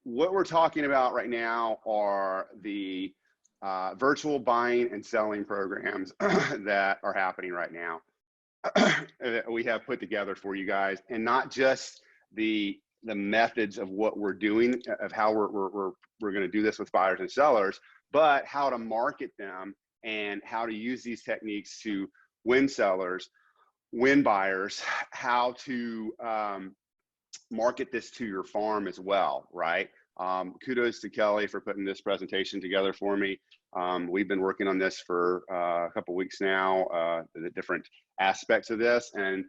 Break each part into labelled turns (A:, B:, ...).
A: what we're talking about right now are the virtual buying and selling programs that are happening right now that we have put together for you guys, and not just the methods of what we're doing, of how we're going to do this with buyers and sellers, but how to market them and how to use these techniques to win sellers, win buyers, how to market this to your farm as well, right? Kudos to Kelly for putting this presentation together for me. We've been working on this for a couple weeks now, the different aspects of this. And,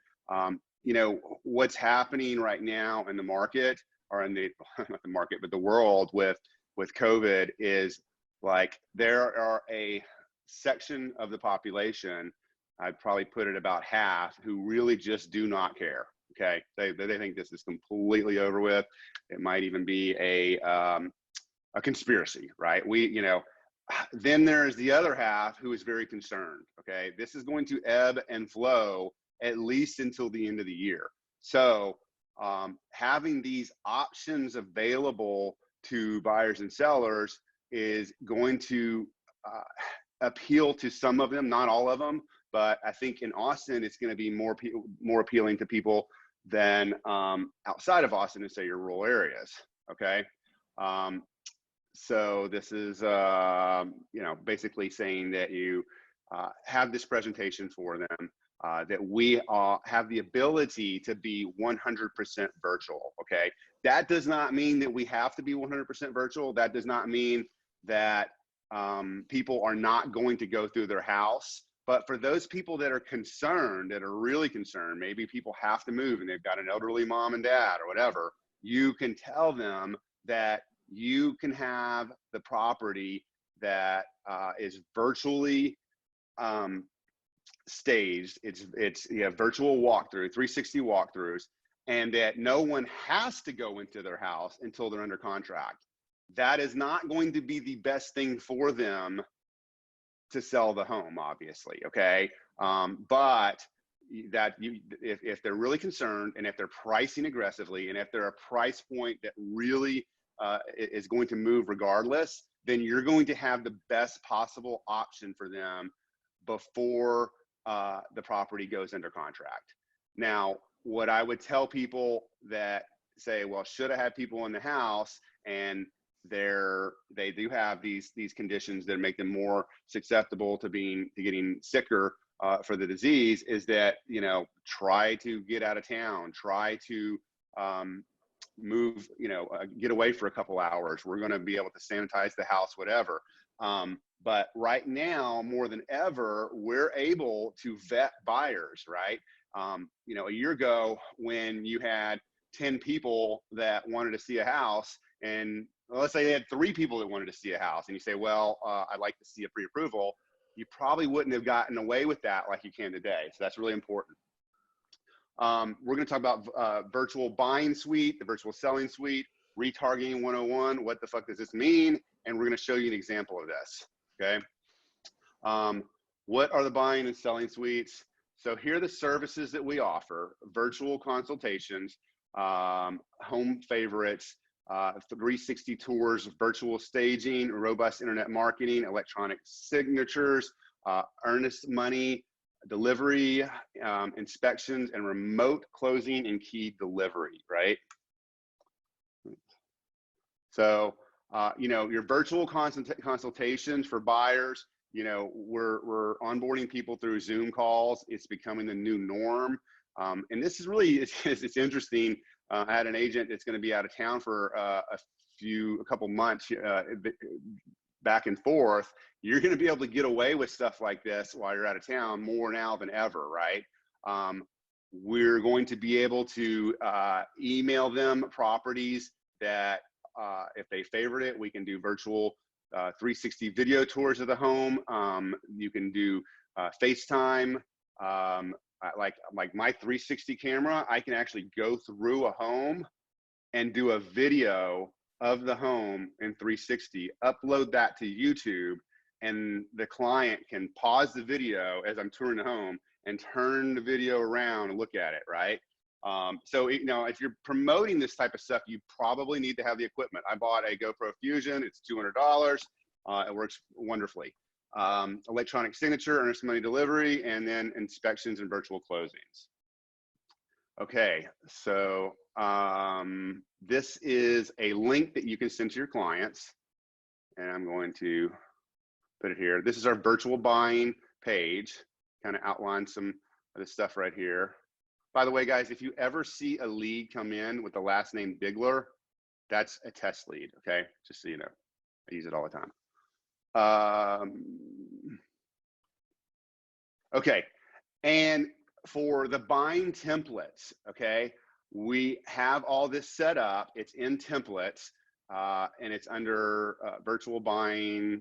A: you know, what's happening right now in the market, or in the, not the market, but the world with COVID, is like there are a section of the population, I'd probably put it about half, who really just do not care. Okay, they think this is completely over with. It might even be a conspiracy, right? You know, then there's the other half who is very concerned. Okay, this is going to ebb and flow at least until the end of the year. So having these options available to buyers and sellers is going to appeal to some of them, not all of them. But I think in Austin, it's going to be more appealing to people than outside of Austin, and say your rural areas. Okay, so this is you know, basically saying that you have this presentation for them, that we have the ability to be 100% virtual. Okay, that does not mean that we have to be 100% virtual. That does not mean that people are not going to go through their house. But for those people that are concerned, that are really concerned, maybe people have to move and they've got an elderly mom and dad or whatever, you can tell them that you can have the property that is virtually staged. You have virtual walkthrough, 360 walkthroughs, and that no one has to go into their house until they're under contract. That is not going to be the best thing for them to sell the home, obviously. Okay, but that if they're really concerned, and if they're pricing aggressively, and if they're a price point that really is going to move regardless, then you're going to have the best possible option for them before the property goes under contract. Now, what I would tell people that say, well, should I have people in the house, and they do have these conditions that make them more susceptible to getting sicker for the disease, is that, you know, try to get out of town, try to move, you know, get away for a couple hours. We're going to be able to sanitize the house, whatever. But right now, more than ever, we're able to vet buyers, right? You know, a year ago, when you had 10 people that wanted to see a house, and let's say they had 3 people that wanted to see a house, and you say, well, I'd like to see a pre-approval, you probably wouldn't have gotten away with that like you can today. So that's really important. We're going to talk about virtual buying suite, the virtual selling suite, retargeting 101. What the fuck does this mean? And we're going to show you an example of this. Okay. What are the buying and selling suites? So here are the services that we offer: virtual consultations, home favorites, 360 tours, virtual staging, robust internet marketing, electronic signatures, earnest money delivery, inspections, and remote closing and key delivery, right? So, you know, your virtual consultations for buyers, you know, we're onboarding people through Zoom calls. It's becoming the new norm. And this is really, it's interesting. I had an agent that's going to be out of town for a couple months, back and forth. You're going to be able to get away with stuff like this while you're out of town more now than ever, right? We're going to be able to email them properties that if they favorite it, we can do virtual 360 video tours of the home. You can do FaceTime. Like my 360 camera, I can actually go through a home and do a video of the home in 360, upload that to YouTube, and the client can pause the video as I'm touring the home and turn the video around and look at it, right? So, you know, if you're promoting this type of stuff, you probably need to have the equipment. I bought a GoPro Fusion. It's $200. It works wonderfully. Electronic signature, earnest money delivery, and then inspections and virtual closings. Okay, so this is a link that you can send to your clients. And I'm going to put it here. This is our virtual buying page, kind of outlines some of the stuff right here. By the way, guys, if you ever see a lead come in with the last name Bigler, that's a test lead, okay? Just so you know, I use it all the time. Okay, and for the buying templates, okay, we have all this set up. It's in templates, and it's under virtual buying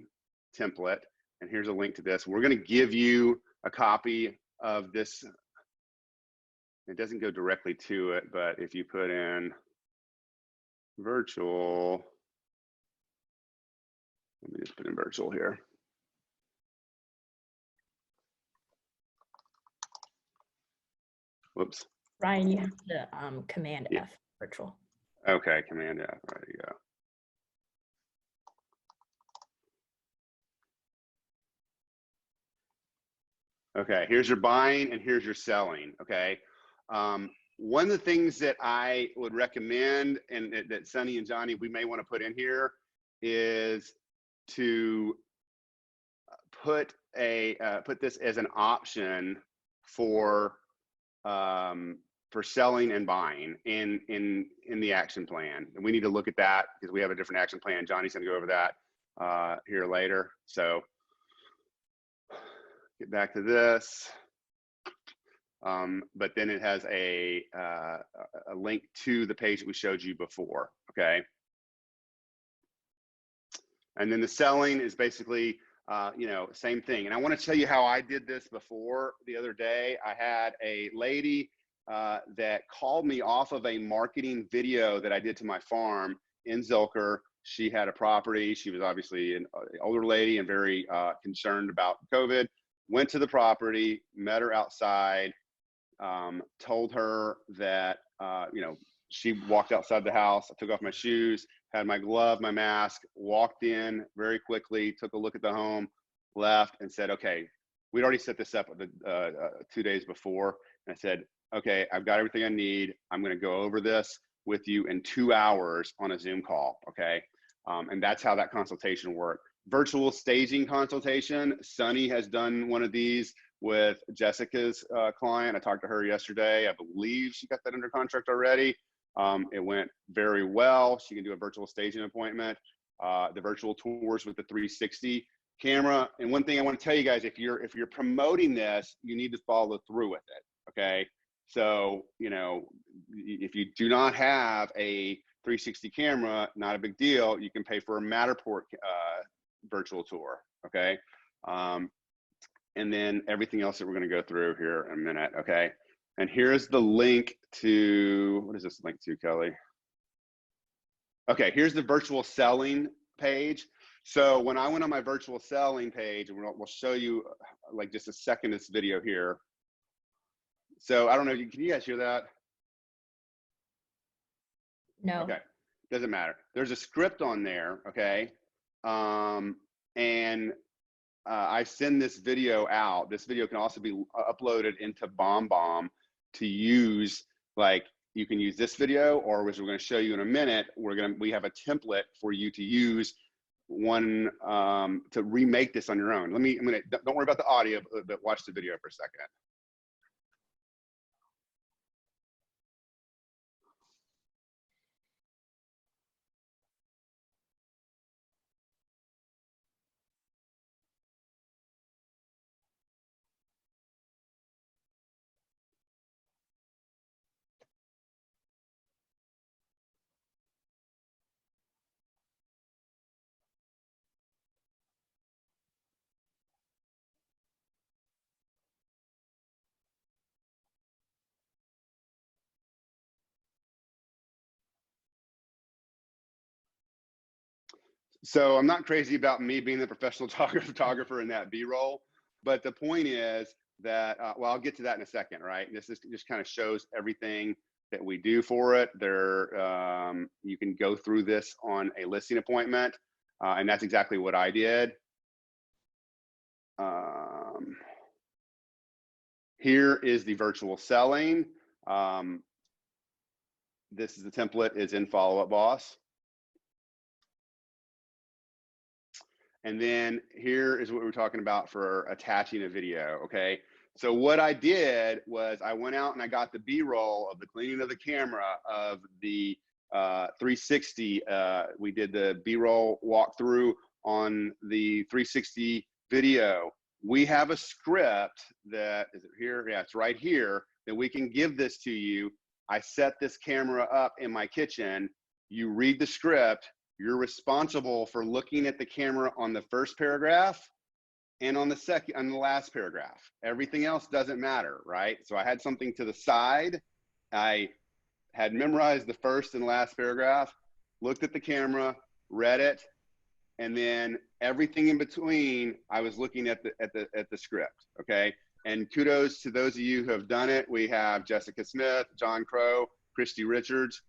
A: template. And here's a link to this. We're going to give you a copy of this. It doesn't go directly to it, but if you put in virtual, let me just put in virtual here. Whoops.
B: Ryan, you have to Command F virtual.
A: Okay, Command F. There you go. Okay, here's your buying and here's your selling. Okay. One of the things that I would recommend, and that Sunny and Johnny, we may want to put in here, is to put this as an option for selling and buying in the action plan. And we need to look at that because we have a different action plan. Johnny's going to go over that here later. So get back to this. But then it has a link to the page that we showed you before, okay? And then the selling is basically, you know, same thing. And I want to tell you how I did this before the other day. I had a lady that called me off of a marketing video that I did to my farm in Zilker. She had a property. She was obviously an older lady and very concerned about COVID. Went to the property, met her outside, told her that, you know, she walked outside the house. I took off my shoes, had my glove, my mask, walked in very quickly, took a look at the home, left, and said, okay, we'd already set this up 2 days before. And I said, okay, I've got everything I need. I'm going to go over this with you in 2 hours on a Zoom call, okay? And that's how that consultation worked. Virtual staging consultation. Sunny has done one of these with Jessica's client. I talked to her yesterday. I believe she got that under contract already. It went very well. She can do a virtual staging appointment. The virtual tours with the 360 camera. And one thing I want to tell you guys, if you're promoting this, you need to follow through with it, okay? So, you know, if you do not have a 360 camera, not a big deal. You can pay for a Matterport virtual tour, okay? And then everything else that we're going to go through here in a minute, okay? And here's the link to, what is this link to, Kelly? Okay, here's the virtual selling page. So when I went on my virtual selling page, and we'll show you like just a second of this video here. So I don't know, can you guys hear that?
B: No.
A: Okay, doesn't matter. There's a script on there, okay? I send this video out. This video can also be uploaded into BombBomb to use, like, you can use this video, or as we're going to show you in a minute, we have a template for you to use one to remake this on your own. Don't worry about the audio, but watch the video for a second. So I'm not crazy about me being the professional photographer in that B-roll, but the point is that, well, I'll get to that in a second, right? This is just kind of shows everything that we do for it. You can go through this on a listing appointment, and that's exactly what I did. Here is the virtual selling. This is the template is in Follow Up Boss. And then here is what we're talking about for attaching a video, okay? So what I did was I went out and I got the B-roll of the cleaning of the camera of the 360. We did the B-roll walkthrough on the 360 video. We have a script that, is it here? Yeah, it's right here, that we can give this to you. I set this camera up in my kitchen. You read the script. You're responsible for looking at the camera on the first paragraph and on the last paragraph. Everything else doesn't matter, right? So I had something to the side. I had memorized the first and last paragraph, looked at the camera, read it, and then everything in between, I was looking at the script, okay? And kudos to those of you who have done it. We have Jessica Smith, John Crow, Christy Richards.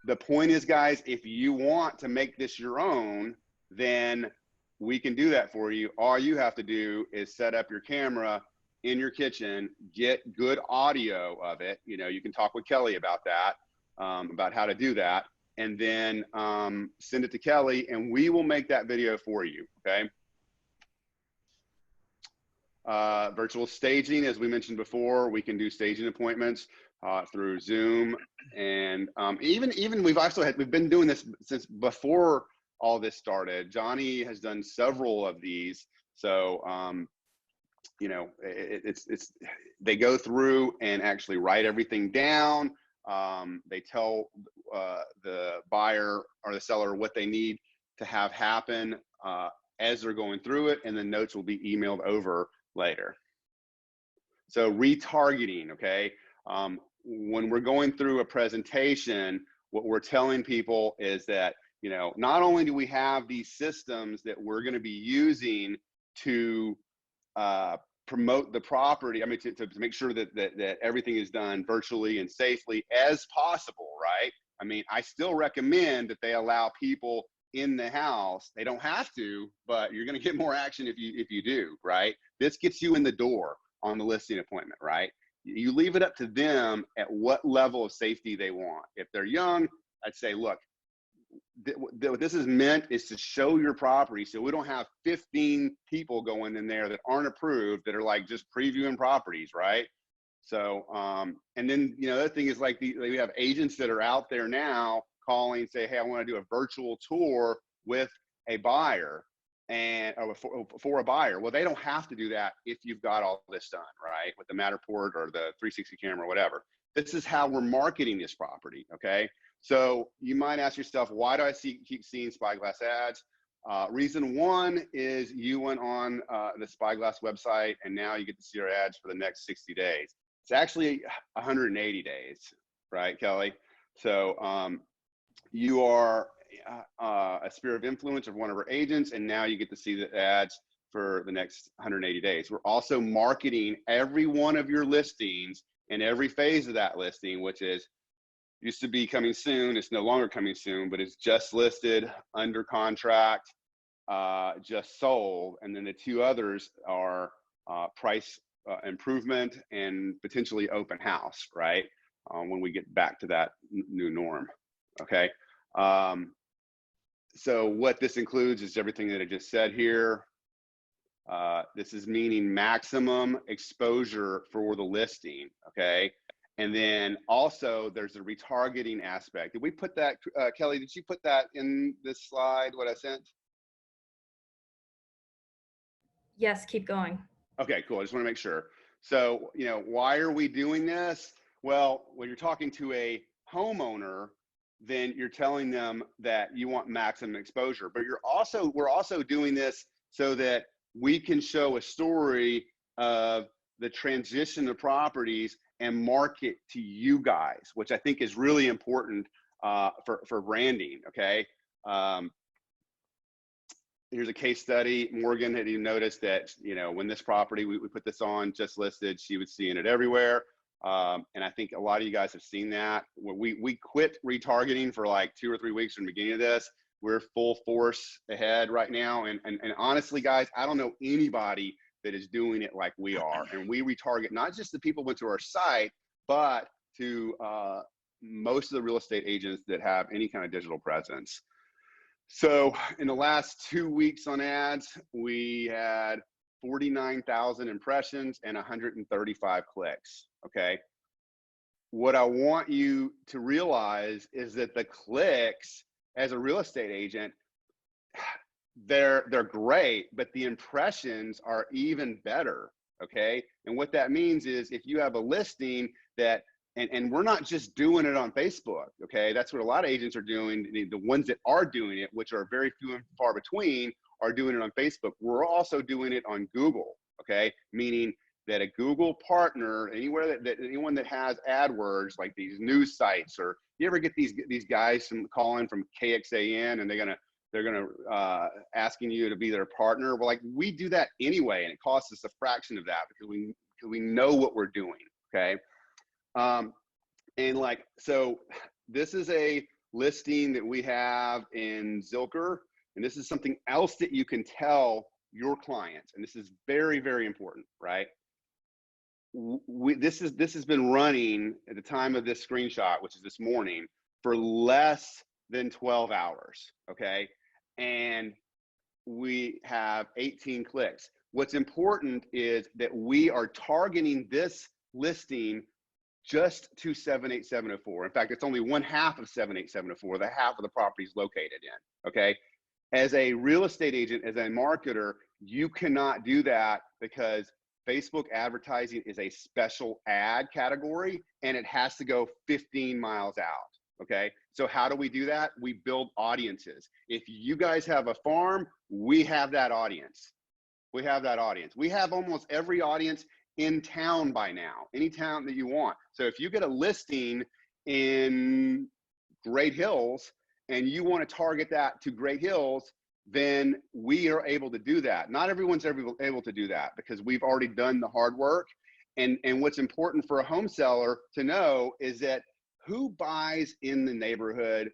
A: The point is, guys, if you want to make this your own, then we can do that for you. All you have to do is set up your camera in your kitchen, get good audio of it. You know, you can talk with Kelly about that, about how to do that, and then send it to Kelly, and we will make that video for you, okay? Virtual staging, as we mentioned before, we can do staging appointments through Zoom, and even we've been doing this since before all this started. Johnny has done several of these, so you know, they go through and actually write everything down. They tell the buyer or the seller what they need to have happen as they're going through it, and then notes will be emailed over later. So retargeting, okay? When we're going through a presentation, what we're telling people is that, you know, not only do we have these systems that we're going to be using to promote the property, I mean, to make sure that everything is done virtually and safely as possible, right? I mean, I still recommend that they allow people in the house. They don't have to, but you're going to get more action if you do, right? This gets you in the door on the listing appointment, right? You leave it up to them at what level of safety they want. If they're young, I'd say, look, what this is meant is to show your property, so we don't have 15 people going in there that aren't approved, that are like just previewing properties, right? So, and then, you know, the other thing is, like, we have agents that are out there now calling, say, hey, I want to do a virtual tour with a buyer, and for a buyer. Well, they don't have to do that if you've got all this done, right? With the Matterport or the 360 camera, or whatever. This is how we're marketing this property, okay? So you might ask yourself, why do I keep seeing Spyglass ads? Reason one is you went on the Spyglass website, and now you get to see our ads for the next 60 days. It's actually 180 days, right, Kelly? So you are a sphere of influence of one of our agents, and now you get to see the ads for the next 180 days. We're also marketing every one of your listings and every phase of that listing, which is used to be coming soon. It's no longer coming soon, but it's just listed, under contract, just sold. And then the two others are price improvement and potentially open house, right? When we get back to that new norm, okay? So what this includes is everything that I just said here. This is meaning maximum exposure for the listing, okay? And then also there's a retargeting aspect. Did we put that, Kelly, did you put that in this slide, what I sent?
B: Yes, keep going.
A: Okay, cool, I just wanna make sure. So, you know, why are we doing this? Well, when you're talking to a homeowner, then you're telling them that you want maximum exposure, but we're also doing this so that we can show a story of the transition of properties and market to you guys, which I think is really important for branding, okay? here's a case study. Morgan had even noticed that, you know, when this property, we put this on just listed, she was seeing it everywhere. And I think a lot of you guys have seen that. We quit retargeting for like 2 or 3 weeks from the beginning of this. We're full force ahead right now. And honestly, guys, I don't know anybody that is doing it like we are. And we retarget not just the people who went to our site, but to most of the real estate agents that have any kind of digital presence. So in the last 2 weeks on ads, we had 49,000 impressions and 135 clicks, okay? What I want you to realize is that the clicks as a real estate agent, they're great, but the impressions are even better, okay? And what that means is if you have a listing that, and we're not just doing it on Facebook, okay? That's what a lot of agents are doing. The ones that are doing it, which are very few and far between, are doing it on Facebook. We're also doing it on Google, okay? Meaning that a Google partner, anywhere that anyone that has AdWords, like these news sites, or you ever get these guys calling from KXAN and they're gonna asking you to be their partner. Well, like we do that anyway, and it costs us a fraction of that because we know what we're doing, okay? And like, so this is a listing that we have in Zilker, and this is something else that you can tell your clients, and this is very, very important, right? This has been running at the time of this screenshot, which is this morning, for less than 12 hours, okay? And we have 18 clicks. What's important is that we are targeting this listing just to 78704. In fact, it's only 1/2 of 78704, the half of the property is located in, okay? As a real estate agent, as a marketer, you cannot do that because Facebook advertising is a special ad category and it has to go 15 miles out, okay? So how do we do that? We build audiences. If you guys have a farm, we have that audience. We have that audience. We have almost every audience in town by now, any town that you want. So if you get a listing in Great Hills and you want to target that to Great Hills, then we are able to do that. Not everyone's able to do that because we've already done the hard work. And what's important for a home seller to know is that who buys in the neighborhood,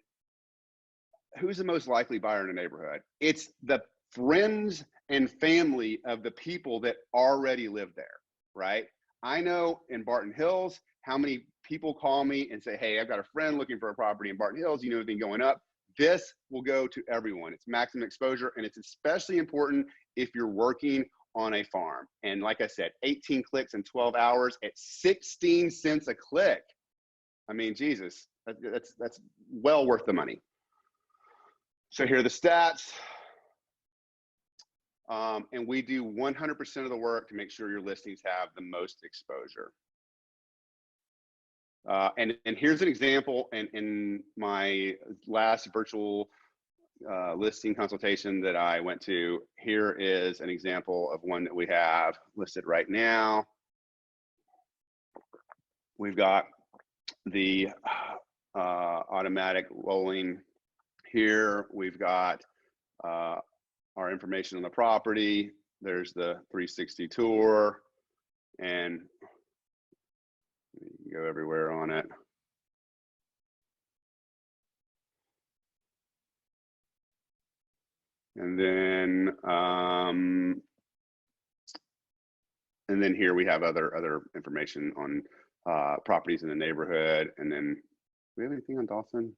A: who's the most likely buyer in the neighborhood? It's the friends and family of the people that already live there, right? I know in Barton Hills, how many people call me and say, hey, I've got a friend looking for a property in Barton Hills, you know, anything going up? This will go to everyone. It's maximum exposure, and it's especially important if you're working on a farm. And like I said, 18 clicks in 12 hours at 16 cents a click. I mean, Jesus, that's well worth the money. So here are the stats. And we do 100% of the work to make sure your listings have the most exposure. And here's an example in my last virtual listing consultation that I went to. Here is an example of one that we have listed right now. We've got the automatic rolling here. We've got our information on the property. There's the 360 tour, and you go everywhere on it. And then here we have other information on properties in the neighborhood. And then, do we have anything on Dawson?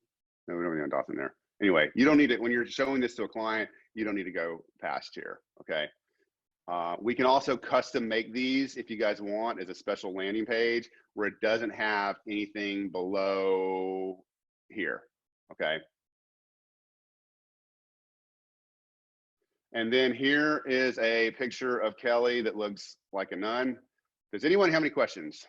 A: No, we don't have anything on Dawson there. Anyway, you don't need it when you're showing this to a client. You don't need to go past here, okay? We can also custom make these if you guys want as a special landing page where it doesn't have anything below here, okay? And then here is a picture of Kelly that looks like a nun. Does anyone have any questions?